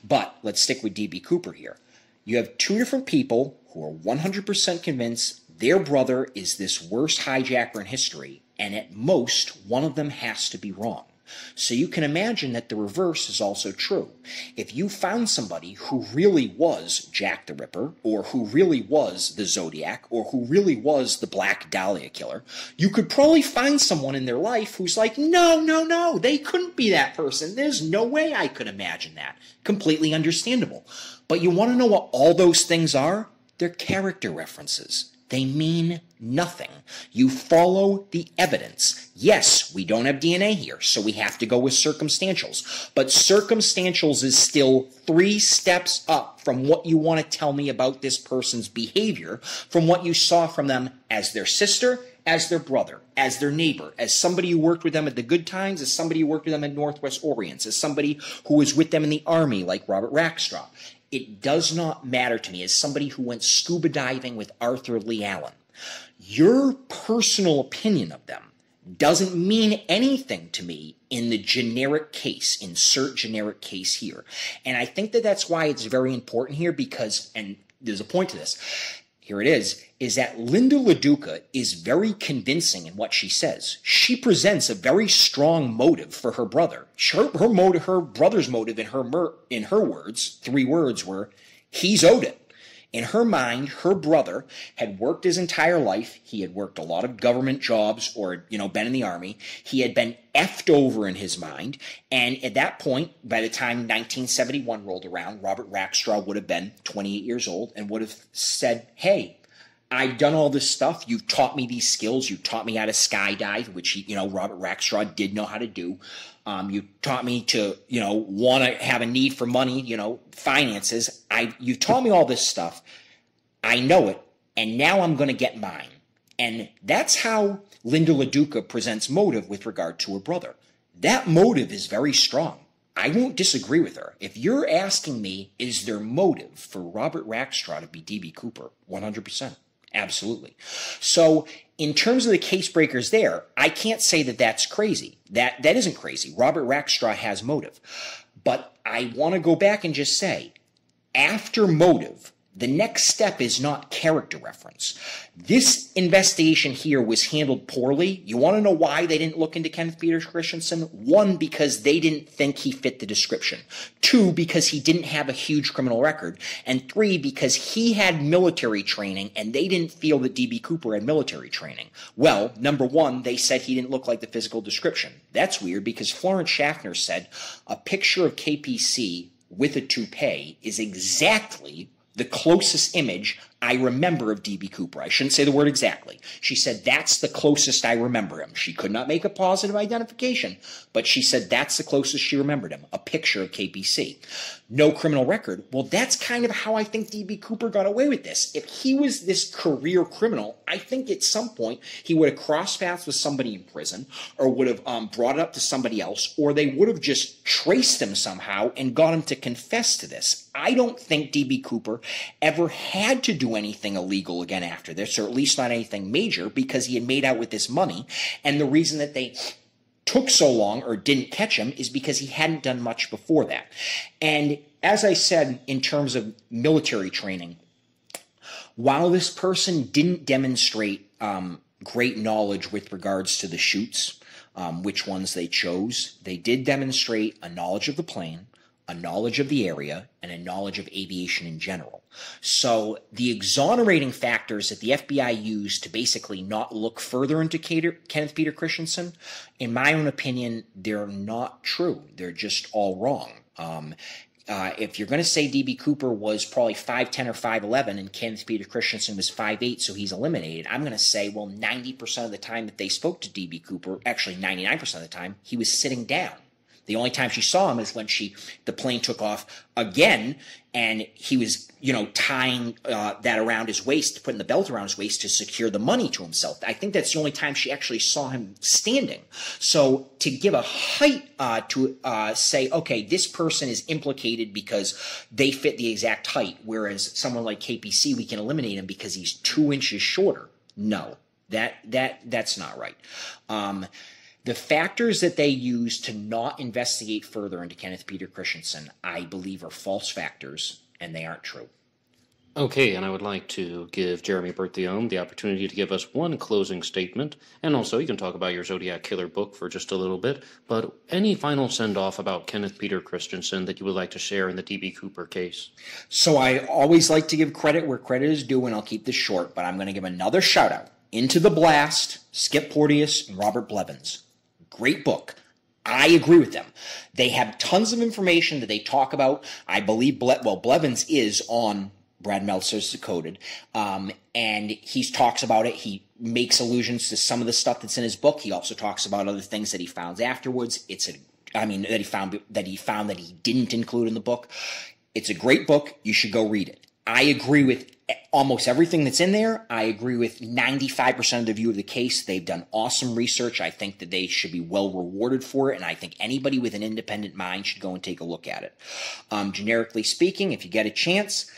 But let's stick with D.B. Cooper here. You have two different people who are 100% convinced their brother is this worst hijacker in history, and at most, one of them has to be wrong. So you can imagine that the reverse is also true. If you found somebody who really was Jack the Ripper, or who really was the Zodiac, or who really was the Black Dahlia killer, you could probably find someone in their life who's like, no, they couldn't be that person. There's no way I could imagine that. Completely understandable. But you want to know what all those things are? They're character references. They mean nothing. You follow the evidence. Yes, we don't have DNA here, so we have to go with circumstantials. But circumstantials is still 3 steps up from what you want to tell me about this person's behavior, from what you saw from them as their sister, as their brother, as their neighbor, as somebody who worked with them at the good times, as somebody who worked with them at Northwest Orients, as somebody who was with them in the Army like Robert Rackstraw. It does not matter to me as somebody who went scuba diving with Arthur Lee Allen. Your personal opinion of them doesn't mean anything to me in the generic case, insert generic case here. And I think that that's why it's very important here because, and there's a point to this, here it is that Linda LaDuca is very convincing in what she says. She presents a very strong motive for her brother. Her brother's motive in her words, 3 words were, he's owed it. In her mind, her brother had worked his entire life. He had worked a lot of government jobs or, been in the Army. He had been effed over in his mind. And at that point, by the time 1971 rolled around, Robert Rackstraw would have been 28 years old and would have said, hey, I've done all this stuff. You've taught me these skills. You taught me how to skydive, which, Robert Rackstraw did know how to do. You taught me to, want to have a need for money, finances. You taught me all this stuff. I know it. And now I'm going to get mine. And that's how Linda LaDuca presents motive with regard to her brother. That motive is very strong. I won't disagree with her. If you're asking me, is there motive for Robert Rackstraw to be D.B. Cooper? 100%. Absolutely. So in terms of the case breakers there, I can't say that that's crazy. That isn't crazy. Robert Rackstraw has motive. But I want to go back and just say, after motive, the next step is not character reference. This investigation here was handled poorly. You want to know why they didn't look into Kenneth Peter Christiansen? 1, because they didn't think he fit the description. 2, because he didn't have a huge criminal record. And 3, because he had military training and they didn't feel that D.B. Cooper had military training. Well, number 1, they said he didn't look like the physical description. That's weird because Florence Schaffner said a picture of KPC with a toupee is exactly the closest image I remember of D.B. Cooper. I shouldn't say the word exactly. She said, that's the closest I remember him. She could not make a positive identification, but she said that's the closest she remembered him, a picture of KPC. No criminal record. Well, that's kind of how I think D.B. Cooper got away with this. If he was this career criminal, I think at some point he would have crossed paths with somebody in prison or would have brought it up to somebody else, or they would have just traced him somehow and got him to confess to this. I don't think D.B. Cooper ever had to do anything illegal again after this, or at least not anything major, because he had made out with this money. And the reason that they took so long or didn't catch him is because he hadn't done much before that. And as I said, in terms of military training, while this person didn't demonstrate great knowledge with regards to the chutes, which ones they chose, they did demonstrate a knowledge of the plane, a knowledge of the area, and a knowledge of aviation in general. So the exonerating factors that the FBI used to basically not look further into Kenneth Peter Christiansen, in my own opinion, they're not true. They're just all wrong. If you're going to say D.B. Cooper was probably 5'10 or 5'11 and Kenneth Peter Christiansen was 5'8, so he's eliminated, I'm going to say, well, 90% of the time that they spoke to D.B. Cooper, actually 99% of the time, he was sitting down. The only time she saw him is when the plane took off again, and he was, tying that around his waist, putting the belt around his waist to secure the money to himself. I think that's the only time she actually saw him standing. So to give a height to say, okay, this person is implicated because they fit the exact height, whereas someone like KPC, we can eliminate him because he's 2 inches shorter. No, that's not right. The factors that they use to not investigate further into Kenneth Peter Christiansen, I believe, are false factors, and they aren't true. Okay, and I would like to give Jeremy Berthiaume the opportunity to give us one closing statement, and also you can talk about your Zodiac Killer book for just a little bit, but any final send-off about Kenneth Peter Christiansen that you would like to share in the D.B. Cooper case? So I always like to give credit where credit is due, and I'll keep this short, but I'm going to give another shout-out. Into the Blast, Skip Porteous, and Robert Blevins. Great book. I agree with them. They have tons of information that they talk about. I believe, Blevins is on Brad Meltzer's Decoded, and he talks about it. He makes allusions to some of the stuff that's in his book. He also talks about other things that he found afterwards. That he found that he didn't include in the book. It's a great book. You should go read it. I agree with almost everything that's in there. I agree with 95% of the view of the case. They've done awesome research. I think that they should be well rewarded for it, and I think anybody with an independent mind should go and take a look at it. Generically speaking, if you get a chance,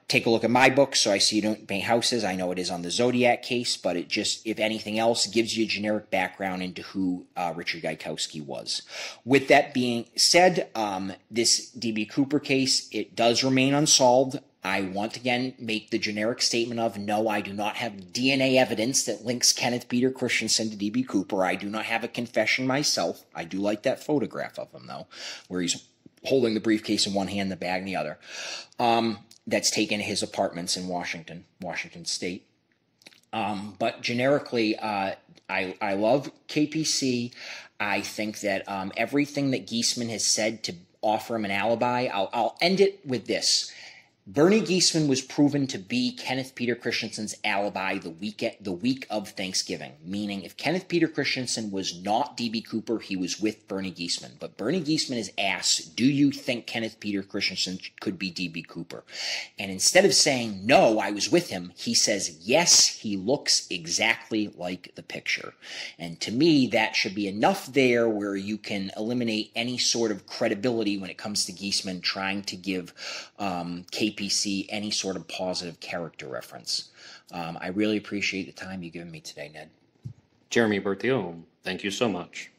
take a look at my book, So I See You Don't Paint Houses. I know it is on the Zodiac case, but it just, if anything else, gives you a generic background into who Richard Gaikowski was. With that being said, this D.B. Cooper case, it does remain unsolved. I once again make the generic statement of, no, I do not have DNA evidence that links Kenneth Peter Christiansen to D.B. Cooper. I do not have a confession myself. I do like that photograph of him, though, where he's holding the briefcase in one hand, the bag in the other. That's taken his apartments in Washington State. But generically, I love KPC. I think that everything that Giesman has said to offer him an alibi, I'll end it with this. Bernie Giesman was proven to be Kenneth Peter Christiansen's alibi the week of Thanksgiving, meaning if Kenneth Peter Christiansen was not D.B. Cooper, he was with Bernie Giesman. But Bernie Giesman is asked, do you think Kenneth Peter Christiansen could be D.B. Cooper? And instead of saying, no, I was with him, he says, yes, he looks exactly like the picture. And to me, that should be enough there where you can eliminate any sort of credibility when it comes to Giesman trying to give KPC any sort of positive character reference. I really appreciate the time you've given me today, Ned. Jeremy Berthiaume, thank you so much.